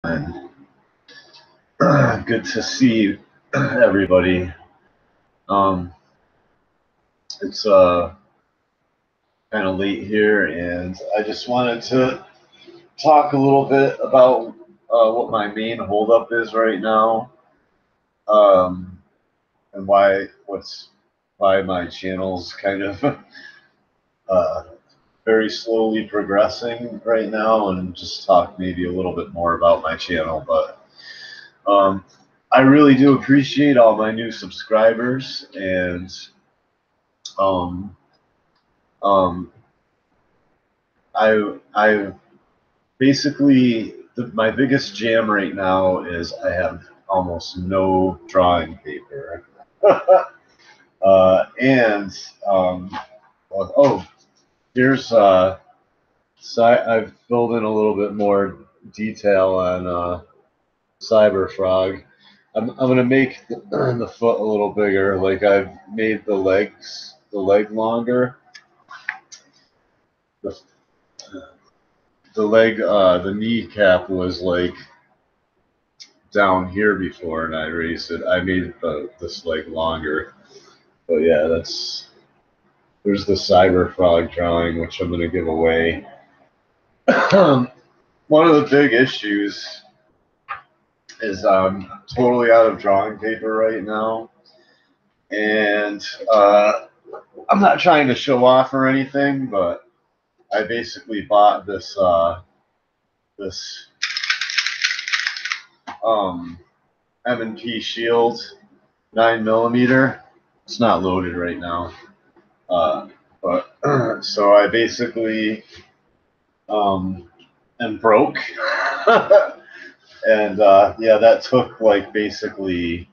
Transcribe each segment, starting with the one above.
And good to see everybody. It's kind of late here, and I just wanted to talk a little bit about what my main holdup is right now, um, and why my channel's kind of uh, very slowly progressing right now, and just talk maybe a little bit more about my channel. But I really do appreciate all my new subscribers, and um, um, I basically my biggest jam right now is I have almost no drawing paper, and oh, here's so I've filled in a little bit more detail on Cyberfrog. I'm gonna make the foot a little bigger. Like I've made the leg longer. The, the leg, the kneecap was like down here before, and I raised it. I made this leg longer. But yeah, there's the Cyberfrog drawing, which I'm gonna give away. One of the big issues is I'm totally out of drawing paper right now, and I'm not trying to show off or anything, but I basically bought this M&P Shield 9mm. It's not loaded right now, but so I basically am broke, and yeah, that took like basically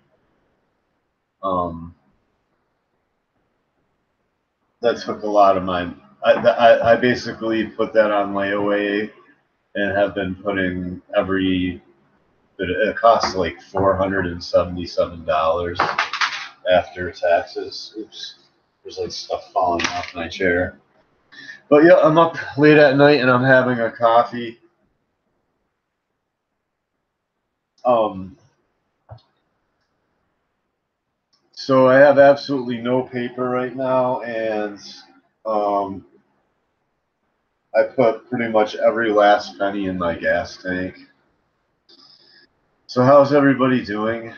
that took a lot of my. I basically put that on layaway and have been putting every. It costs like $477 after taxes. Oops, there's like stuff falling off my chair. But yeah, I'm up late at night and I'm having a coffee. So I have absolutely no paper right now, and I put pretty much every last penny in my gas tank. So how's everybody doing?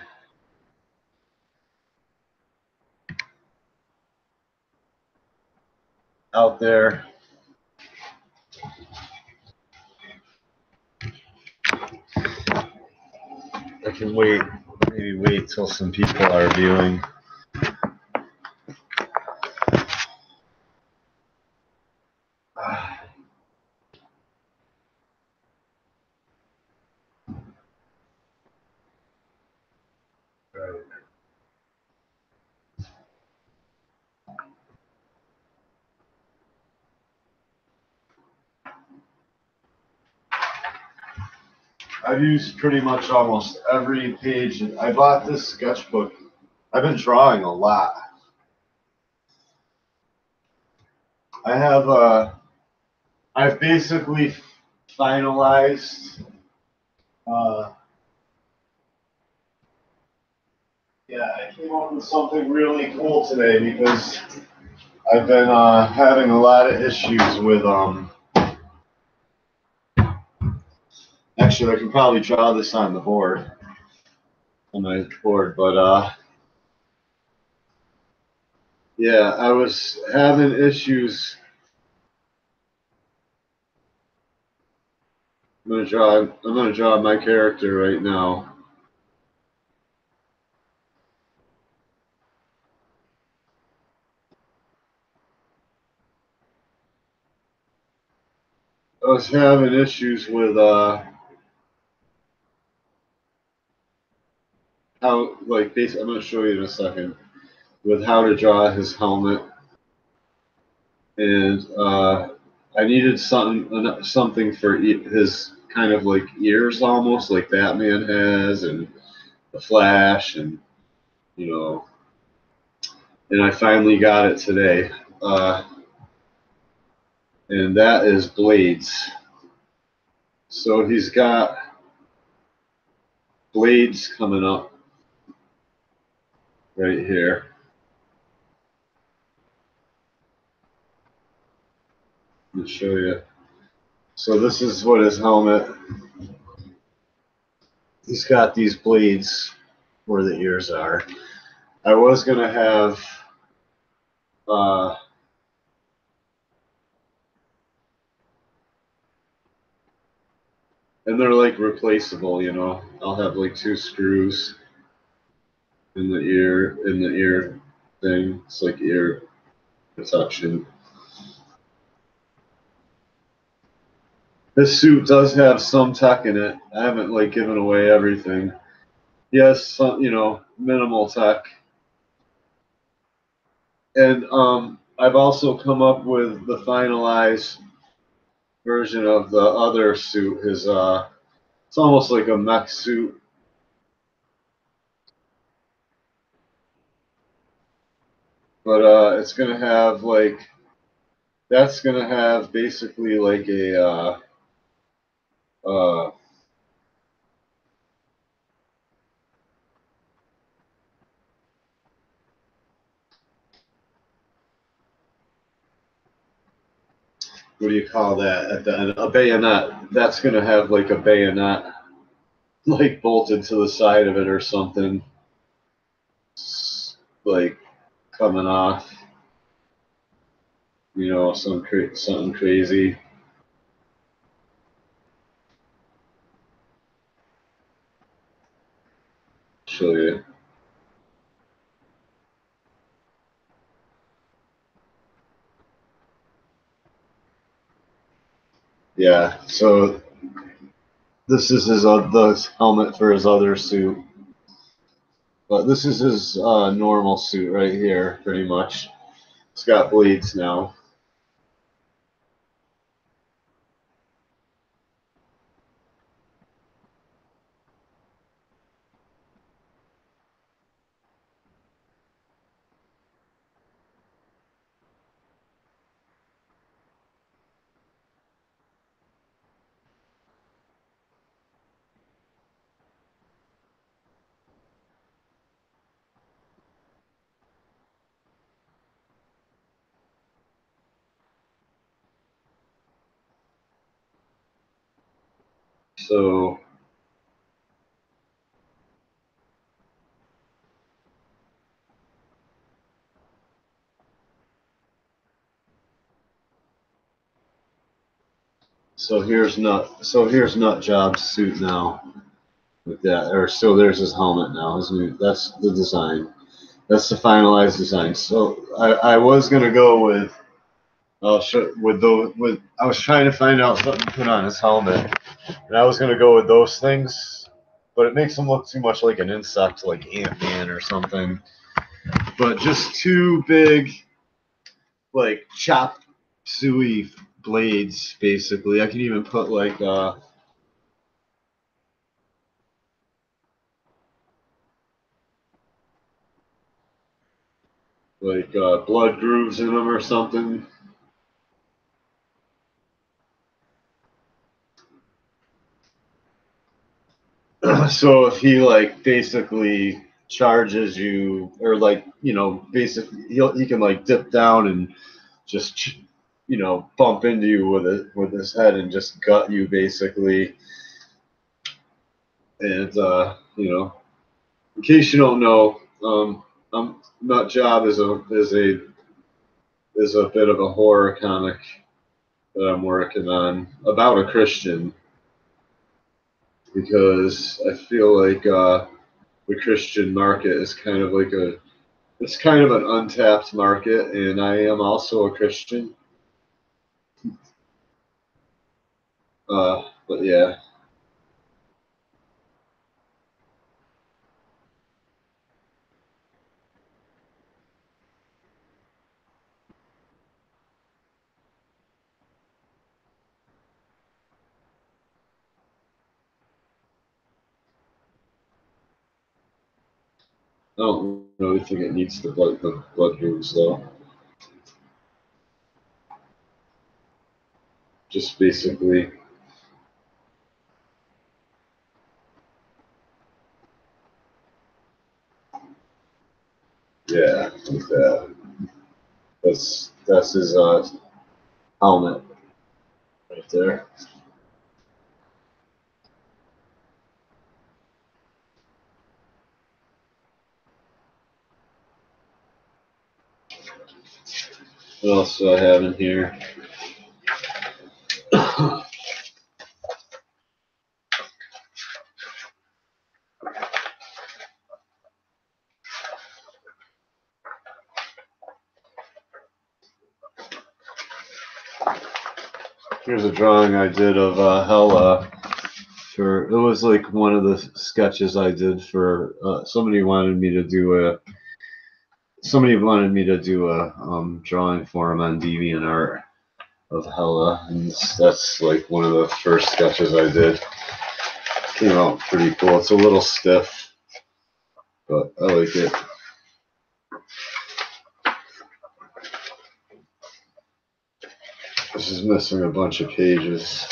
Out there? I can maybe wait till some people are viewing. I've used pretty much almost every page. I bought this sketchbook. I've been drawing a lot. I've basically finalized. Yeah, I came up with something really cool today because I've been having a lot of issues with Actually, I can probably draw this on the board, on my board, but yeah, I was having issues. I'm gonna draw my character right now. I was having issues with how, like, basically, I'm gonna show you in a second, with how to draw his helmet, and I needed something for his kind of like ears, almost like Batman has, and the Flash, and you know, and I finally got it today, and that is Blades. So he's got blades coming up right here. Let me show you. So this is what his helmet. He's got these blades where the ears are. I was gonna have and they're like replaceable, you know. I'll have like 2 screws in the ear thing. It's like ear protection. This suit does have some tech in it. I haven't like given away everything. Yes, some, you know, minimal tech. And I've also come up with the finalized version of the other suit. His it's almost like a mech suit, but it's gonna have like that's gonna have basically like a uh, what do you call that at the end? A bayonet. That's gonna have like a bayonet like bolted to the side of it or something, like coming off. You know, something crazy. Show you. Yeah. So this is his the helmet for his other suit, but this is his normal suit right here, pretty much. It's got bleeds now. So here's Nut Job's suit now with that, or so there's his helmet now. His new, that's the design. That's the finalized design. So I was gonna go with I was trying to find out something to put on his helmet, and I was gonna go with those things, but it makes him look too much like an insect, like Ant-Man or something. But just 2 big, like chop suey blades, basically. I can even put blood grooves in them or something. So if he like basically charges you, or like, you know, basically he can like dip down and just, you know, bump into you with his head and just gut you basically. And you know, in case you don't know, Nut Job is a bit of a horror comic that I'm working on about a Christian, because I feel like the Christian market is kind of like it's kind of an untapped market, and I am also a Christian. But yeah, I don't really think it needs the blood grooves though. Just basically, Yeah, like that. That's his helmet right there. What else do I have in here? Here's a drawing I did of Hella. It was like one of the sketches I did for somebody wanted me to do a drawing for him on DeviantArt of Hella, and that's like one of the first sketches I did. Came out pretty cool. It's a little stiff, but I like it. This is missing a bunch of pages.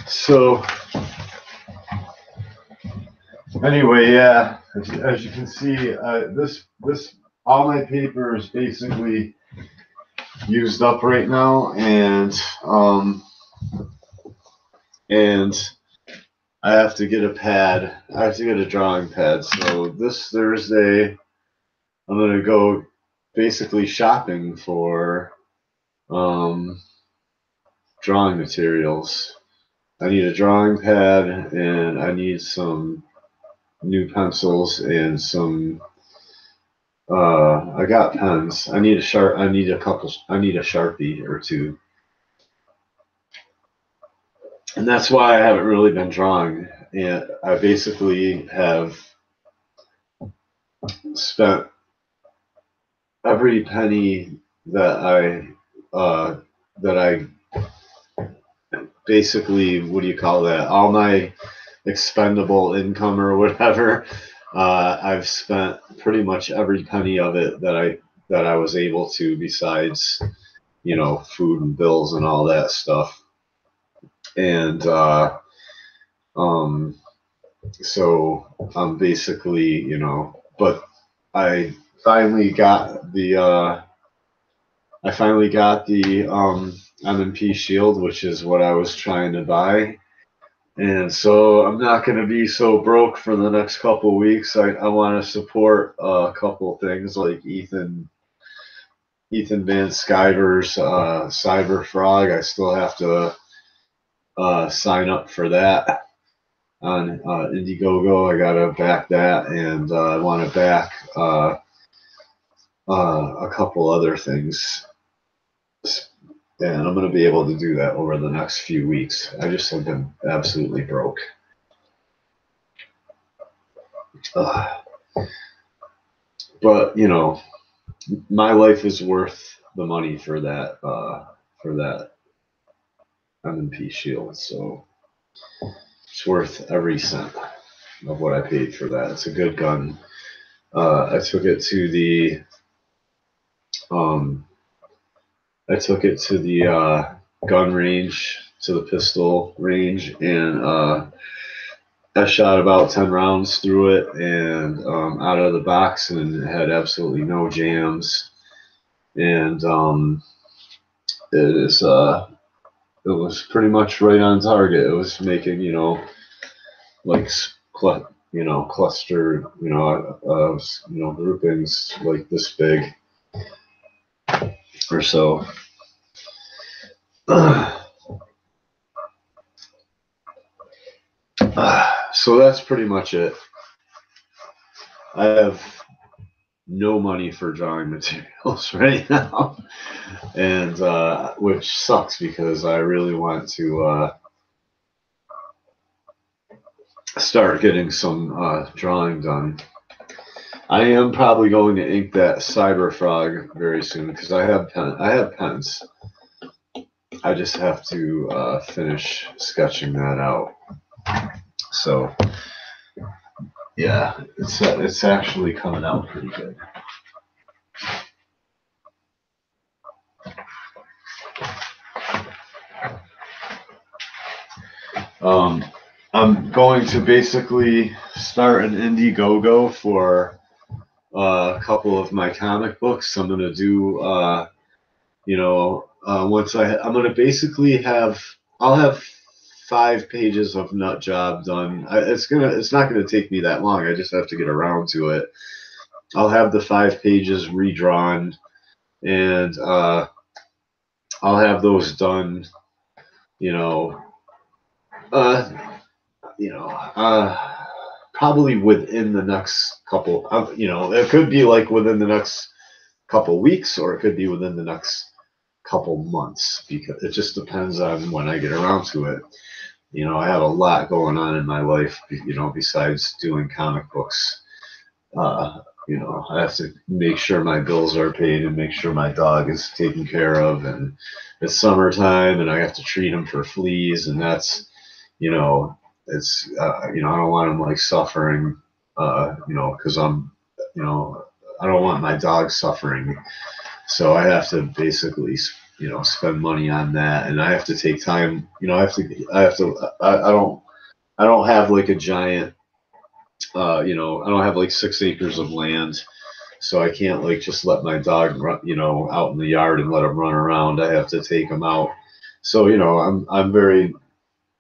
So anyway, yeah, as you can see, this all my paper is basically used up right now, and I have to get a pad. I have to get a drawing pad. So this Thursday, I'm gonna go basically shopping for drawing materials. I need a drawing pad, and I need some new pencils and some. I got pens. I need a Sharpie or two, and that's why I haven't really been drawing. And I basically have spent every penny that I basically, what do you call that? All my expendable income or whatever. I've spent pretty much every penny of it that I was able to, besides, you know, food and bills and all that stuff. And so I'm basically, you know, but I finally got the M&P Shield, which is what I was trying to buy. And so I'm not going to be so broke for the next couple of weeks. I want to support a couple things like Ethan Van Sciver's Cyber Frog. I still have to sign up for that on Indiegogo. I got to back that, and I want to back a couple other things. And I'm going to be able to do that over the next few weeks. I just have been absolutely broke. But you know, my life is worth the money for that M&P Shield. So it's worth every cent of what I paid for that. It's a good gun. I took it to the gun range, to the pistol range, and I shot about 10 rounds through it, and out of the box, and it had absolutely no jams. And it was pretty much right on target. It was making, you know, like cluster, groupings like this big or so. So that's pretty much it. I have no money for drawing materials right now, and which sucks because I really want to start getting some drawing done. I am probably going to ink that Cyber Frog very soon because I have pens. I just have to finish sketching that out. So yeah, it's actually coming out pretty good. I'm going to basically start an Indiegogo for a couple of my comic books. I'm gonna do, I'm gonna basically I'll have 5 pages of Nut Job done. It's not gonna take me that long. I just have to get around to it. I'll have the 5 pages redrawn, and I'll have those done. You know, uh, probably within the next couple of, it could be like within the next couple weeks, or it could be within the next couple months, because it just depends on when I get around to it. I have a lot going on in my life, besides doing comic books. I have to make sure my bills are paid and make sure my dog is taken care of, and it's summertime and I have to treat him for fleas, and that's, it's, I don't want him like suffering, because I don't want my dog suffering. So I have to basically, spend money on that, and I have to take time. I don't have like a giant, I don't have like 6 acres of land, so I can't like just let my dog run, out in the yard and let him run around. I have to take him out. So, I'm very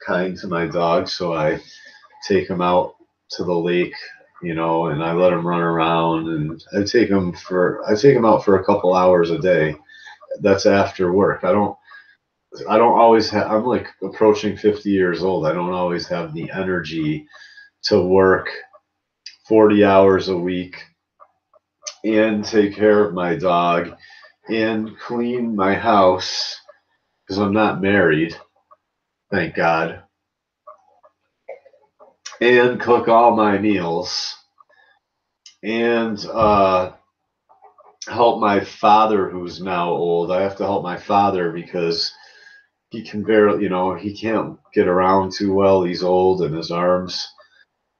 kind to my dog, so I take him out to the lake, and I let him run around, and I take him out for a couple hours a day. That's after work. I don't always have, I'm like approaching 50 years old. I don't always have the energy to work 40 hours a week and take care of my dog and clean my house, because I'm not married, thank God, and cook all my meals, and help my father, who's now old. I have to help my father because he can barely, he can't get around too well. He's old and his arms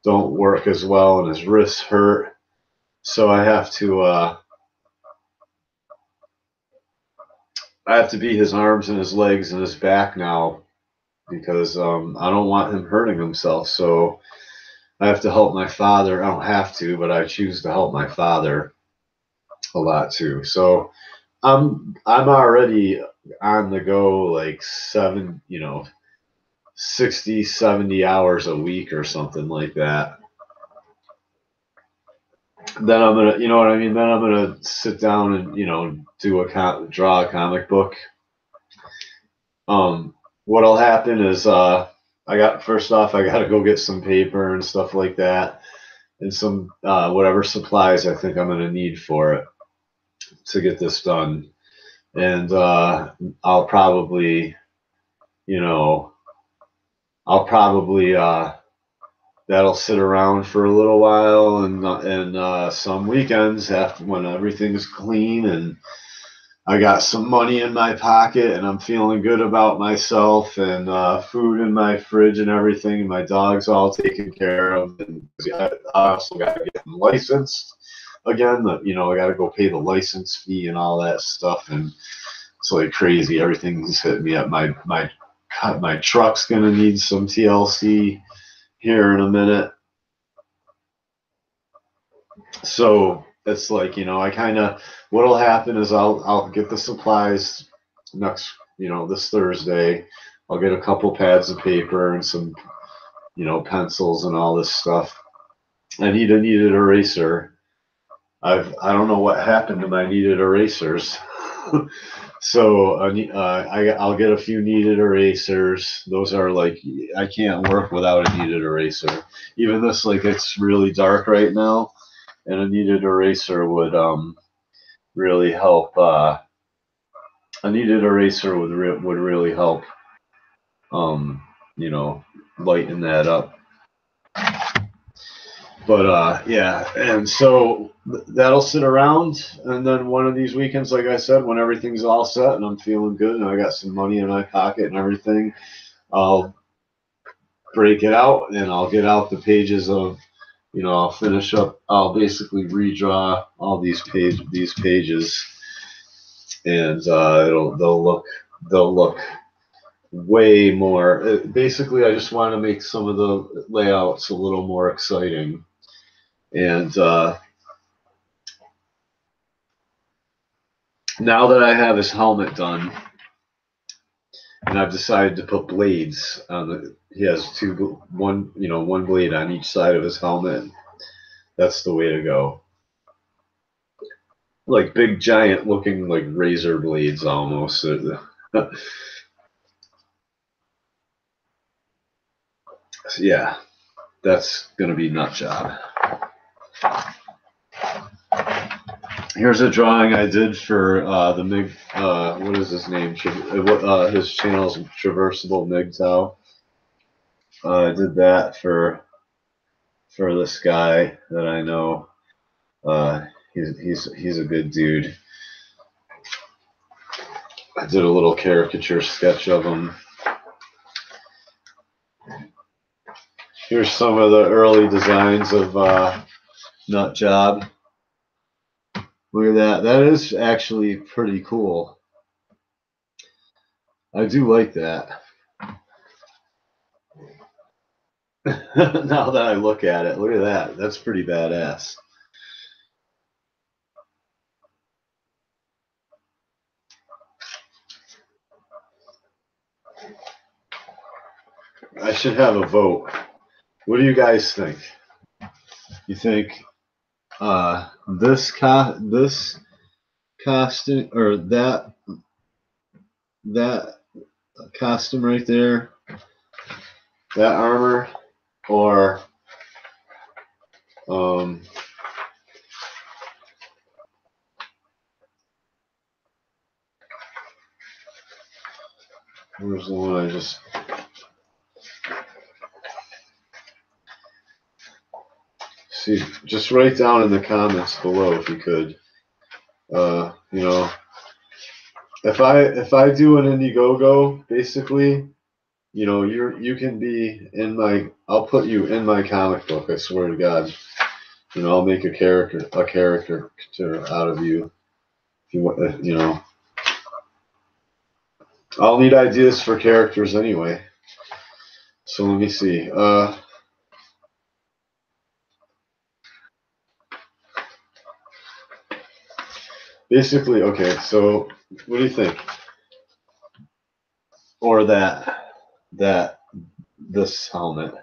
don't work as well and his wrists hurt. So I have to be his arms and his legs and his back now, because I don't want him hurting himself. So I have to help my father. I don't have to, but I choose to help my father a lot too. So I'm already on the go like 60, 70 hours a week or something like that. Then I'm gonna, you know what I mean? Then I'm gonna sit down and, draw a comic book. What'll happen is, first off, I gotta go get some paper and stuff like that, and some, whatever supplies I think I'm gonna need for it to get this done. And, I'll probably, that'll sit around for a little while, and some weekends, after when everything's clean and I got some money in my pocket and I'm feeling good about myself, and food in my fridge and everything, and my dog's all taken care of, and I also got to get them licensed again. I got to go pay the license fee and all that stuff, and it's like crazy. Everything's hitting me up. My truck's gonna need some TLC here in a minute. So it's like, what'll happen is I'll get the supplies this Thursday. I'll get a couple pads of paper and some, pencils and all this stuff. I need a kneaded eraser. I don't know what happened to my kneaded erasers. So I'll get a few kneaded erasers. Those are like, I can't work without a kneaded eraser. Even this, like, it's really dark right now, and a kneaded eraser would really help. A kneaded eraser would really help. Lighten that up. But yeah, and so that'll sit around, and then one of these weekends, like I said, when everything's all set and I'm feeling good and I got some money in my pocket and everything, I'll break it out and I'll get out the pages of, I'll finish up. I'll basically redraw all these pages, and they'll look way more. Basically, I just want to make some of the layouts a little more exciting, and now that I have his helmet done, and I've decided to put blades on the. He has one blade on each side of his helmet. That's the way to go. Like big, giant looking, like razor blades almost. Yeah, that's gonna be nut job. Here's a drawing I did for the MIG. What is his name? His channel's Traversable MGTOW. I did that for this guy that I know. He's a good dude. I did a little caricature sketch of him. Here's some of the early designs of Nut Job. Look at that. That is actually pretty cool. I do like that. Now that I look at it, look at that. That's pretty badass. I should have a vote. What do you guys think? You think this costume or that costume right there, that armor, or where's the one I just. See, just write down in the comments below if you could. If I do an Indiegogo, basically, you can be in my. I'll put you in my comic book. I swear to God. I'll make a character out of you. If you want, I'll need ideas for characters anyway. So let me see. Basically, okay. So what do you think? Or this helmet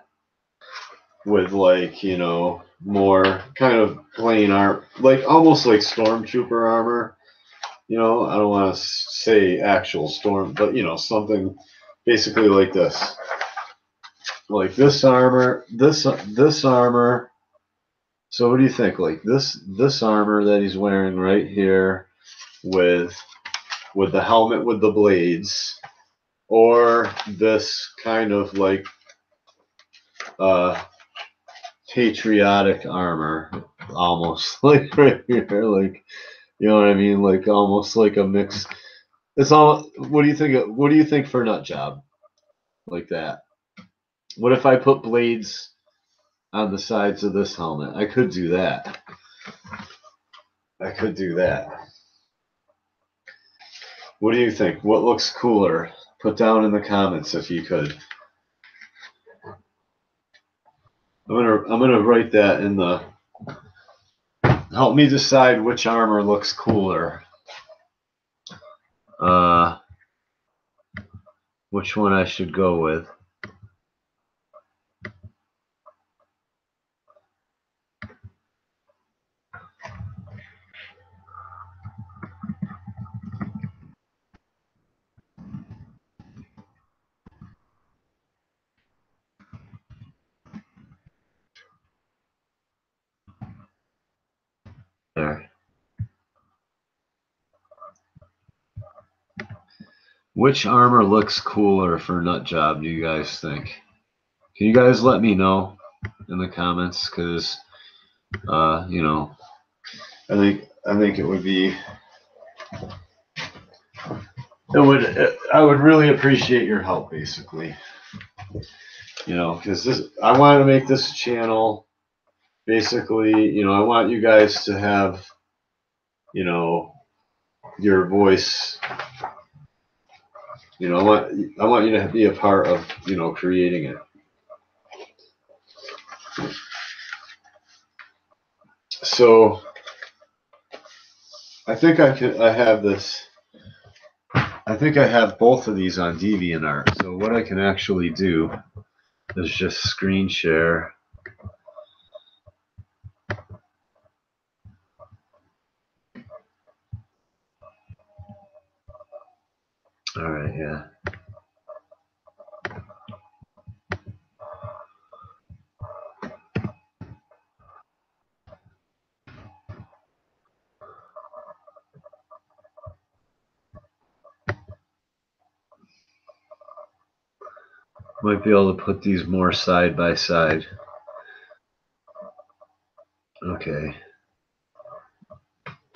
with more kind of plain art, like almost like stormtrooper armor. I don't want to say actual storm, but something basically like this. Like this armor, this armor. So what do you think? Like this armor that he's wearing right here with the helmet with the blades, or this kind of like patriotic armor, almost like right here, like what I mean, like almost like a mix. It's all. What do you think? What do you think for Nut Job? Like that. What if I put blades on the sides of this helmet? I could do that. What do you think? What looks cooler? Put down in the comments if you could. I'm gonna write that in the. Help me decide which armor looks cooler. Which one I should go with. There. Which armor looks cooler for Nut Job, do you guys think? Can you guys let me know in the comments? Because You know, I think it would be I would really appreciate your help, basically. You know, because I want to make this channel basically. You know, I want you guys to have, you know, your voice. You know, I want you to be a part of, you know, creating it. So I think I have this. I think I have both of these on DeviantArt. So what I can actually do is just screen share. All right, yeah. Might be able to put these more side by side. Okay.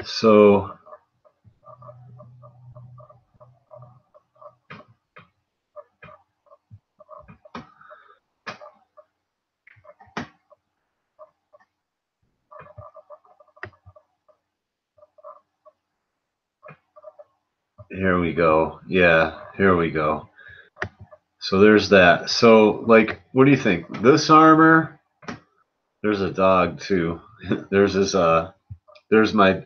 So here we go. Yeah, here we go. So there's that. So like, what do you think? This armor, there's a dog too. There's this there's my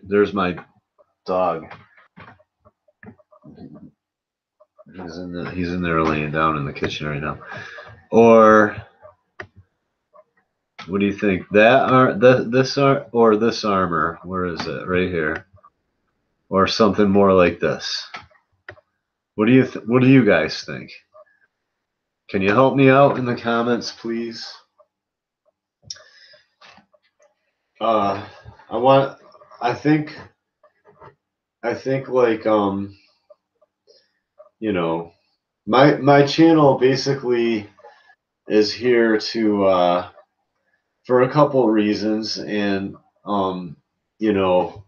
dog. He's in there laying down in the kitchen right now. Or what do you think? This armor? Where is it? Right here. Or something more like this. What do you guys think? Can you help me out in the comments, please? I think like you know, my channel basically is here to for a couple of reasons, and you know,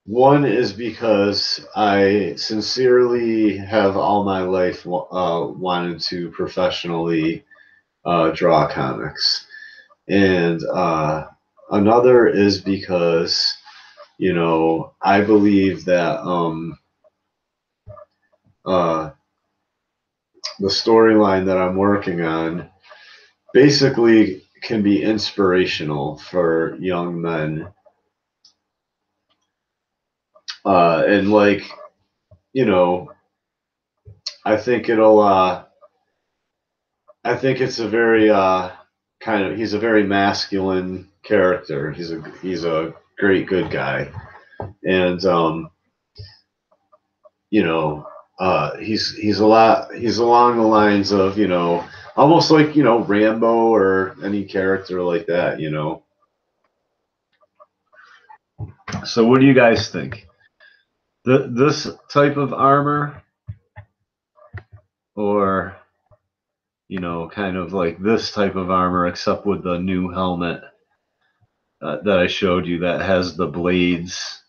one is because I sincerely have all my life wanted to professionally draw comics, and another is because, you know, I believe that the storyline that I'm working on basically can be inspirational for young men. And like, you know, I think I think it's a very he's a very masculine character. He's a great good guy. And you know, he's along the lines of, you know, almost like, you know, Rambo or any character like that, you know. So what do you guys think? This type of armor, or, you know, kind of like this type of armor except with the new helmet that I showed you that has the blades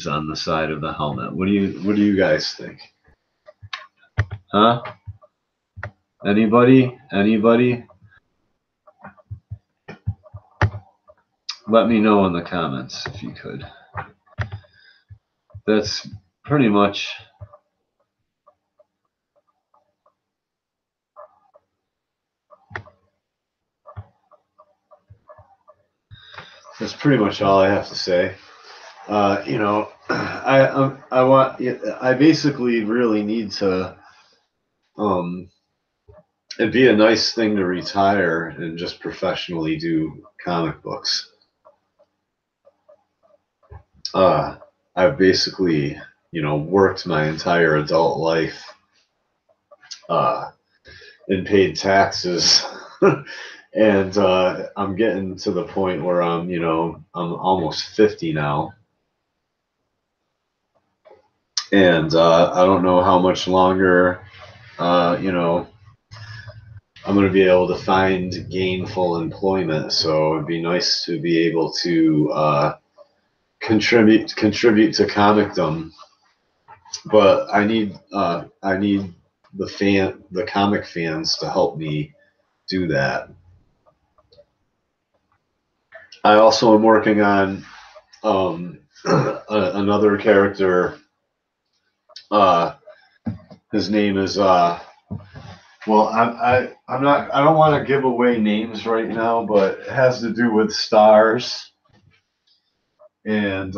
on the side of the helmet. What do you guys think? Huh? Anybody? Let me know in the comments if you could. That's pretty much all I have to say. You know, I basically really need to. It'd be a nice thing to retire and just professionally do comic books. I've basically, you know, worked my entire adult life and paid taxes. And I'm getting to the point where I'm almost 50 now. And I don't know how much longer, you know, I'm going to be able to find gainful employment. So it'd be nice to be able to contribute to comicdom. But I need the comic fans to help me do that. I also am working on another character. His name is well, I'm not. I don't want to give away names right now, but it has to do with stars, and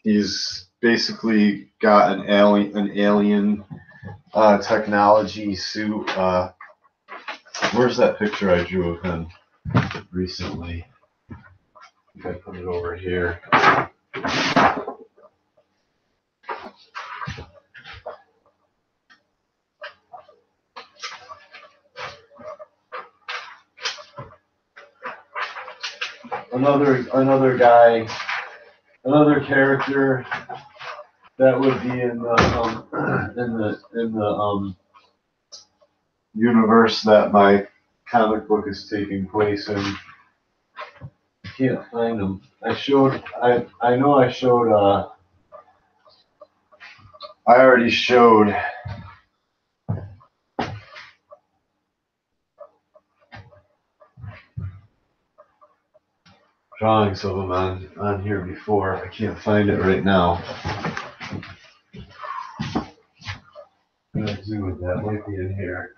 he's basically got an alien technology suit. Where's that picture I drew of him recently? I think I put it over here. Another guy, another character that would be in the universe that my comic book is taking place in. I can't find him. I know I showed I already showed drawings of him on here before. I can't find it right now. What did I do with that? Might be in here.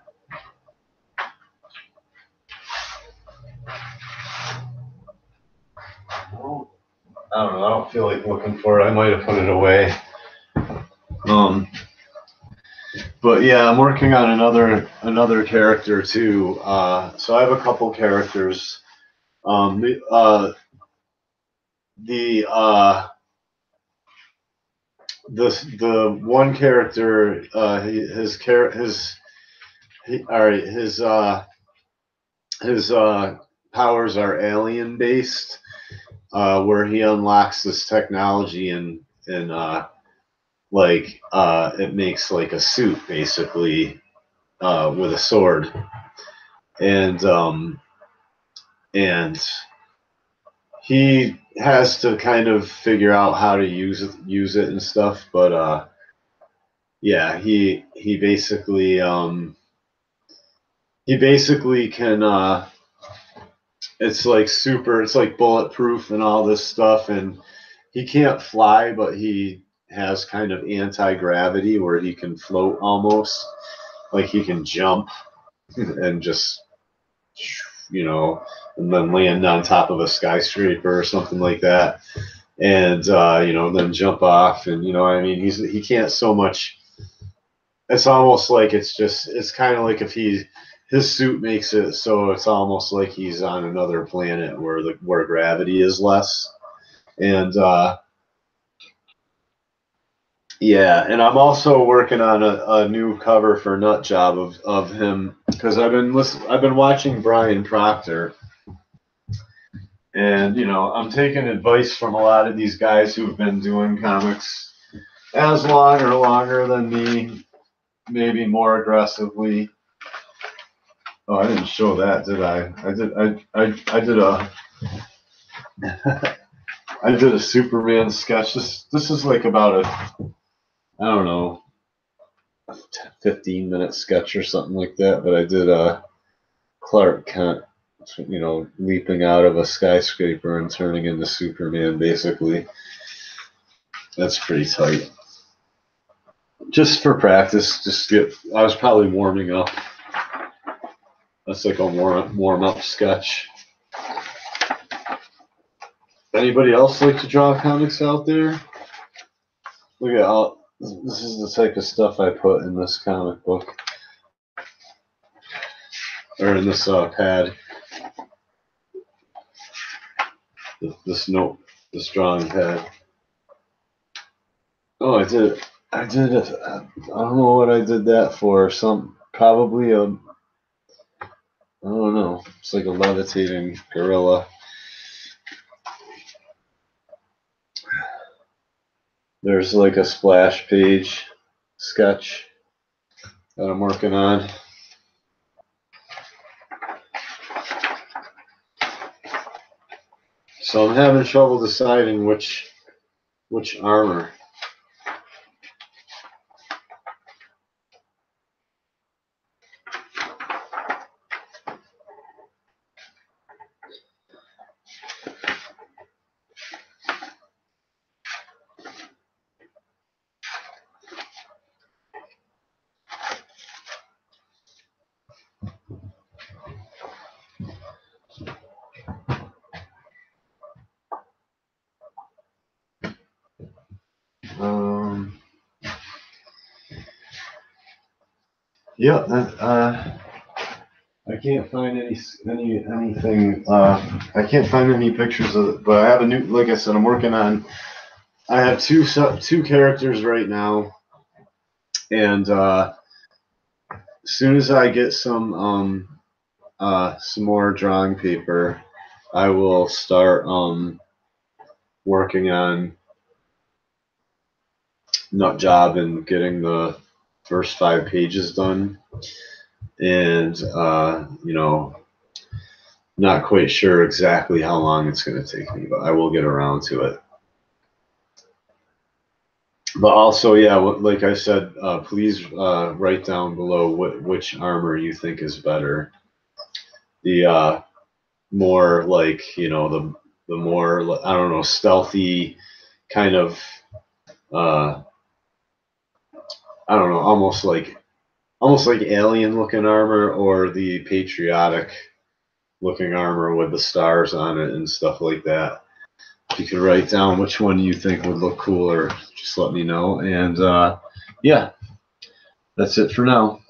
Well, I don't know. I don't feel like looking for it. I might have put it away. But yeah, I'm working on another character too. So I have a couple characters. The one character, his powers are alien based, where he unlocks this technology and it makes like a suit basically with a sword, and he has to kind of figure out how to use it and stuff. But yeah, he basically can. It's like super. It's like bulletproof and all this stuff, and he can't fly, but he has kind of anti-gravity where he can float almost, like he can jump and just, and then land on top of a skyscraper or something like that, and then jump off, and he can't so much. It's almost like it's kind of like if his suit makes it so it's almost like he's on another planet where gravity is less, and yeah, and I'm also working on a new cover for Nut Job of him because I've been watching Brian Proctor, and I'm taking advice from a lot of these guys who've been doing comics as long or longer than me, maybe more aggressively. Oh, I didn't show that, did I? I did a I did a Superman sketch. This is like about I don't know, 15-minute sketch or something like that. But I did a Clark Kent, leaping out of a skyscraper and turning into Superman, basically. That's pretty tight. Just for practice, I was probably warming up. That's like a warm up sketch. Anybody else like to draw comics out there? Look at all. This is the type of stuff I put in this comic book, or in this pad. This drawing pad. Oh, I did. I don't know what I did that for. Probably I don't know. It's like a levitating gorilla. There's like a splash page sketch that I'm working on. So I'm having trouble deciding which armor. Yeah, I can't find anything. I can't find any pictures of it, but I have a new. Like I said, I'm working on. I have two characters right now, and as soon as I get some more drawing paper, I will start working on Nut Job and getting the first 5 pages done. And you know, not quite sure exactly how long it's going to take me, but I will get around to it. But also, yeah, like I said, please write down below which armor you think is better. The more like, you know, the more, I don't know, stealthy kind of, I don't know, almost like alien looking armor, or the patriotic looking armor with the stars on it and stuff like that. If you could write down which one you think would look cooler, just let me know. And yeah, that's it for now.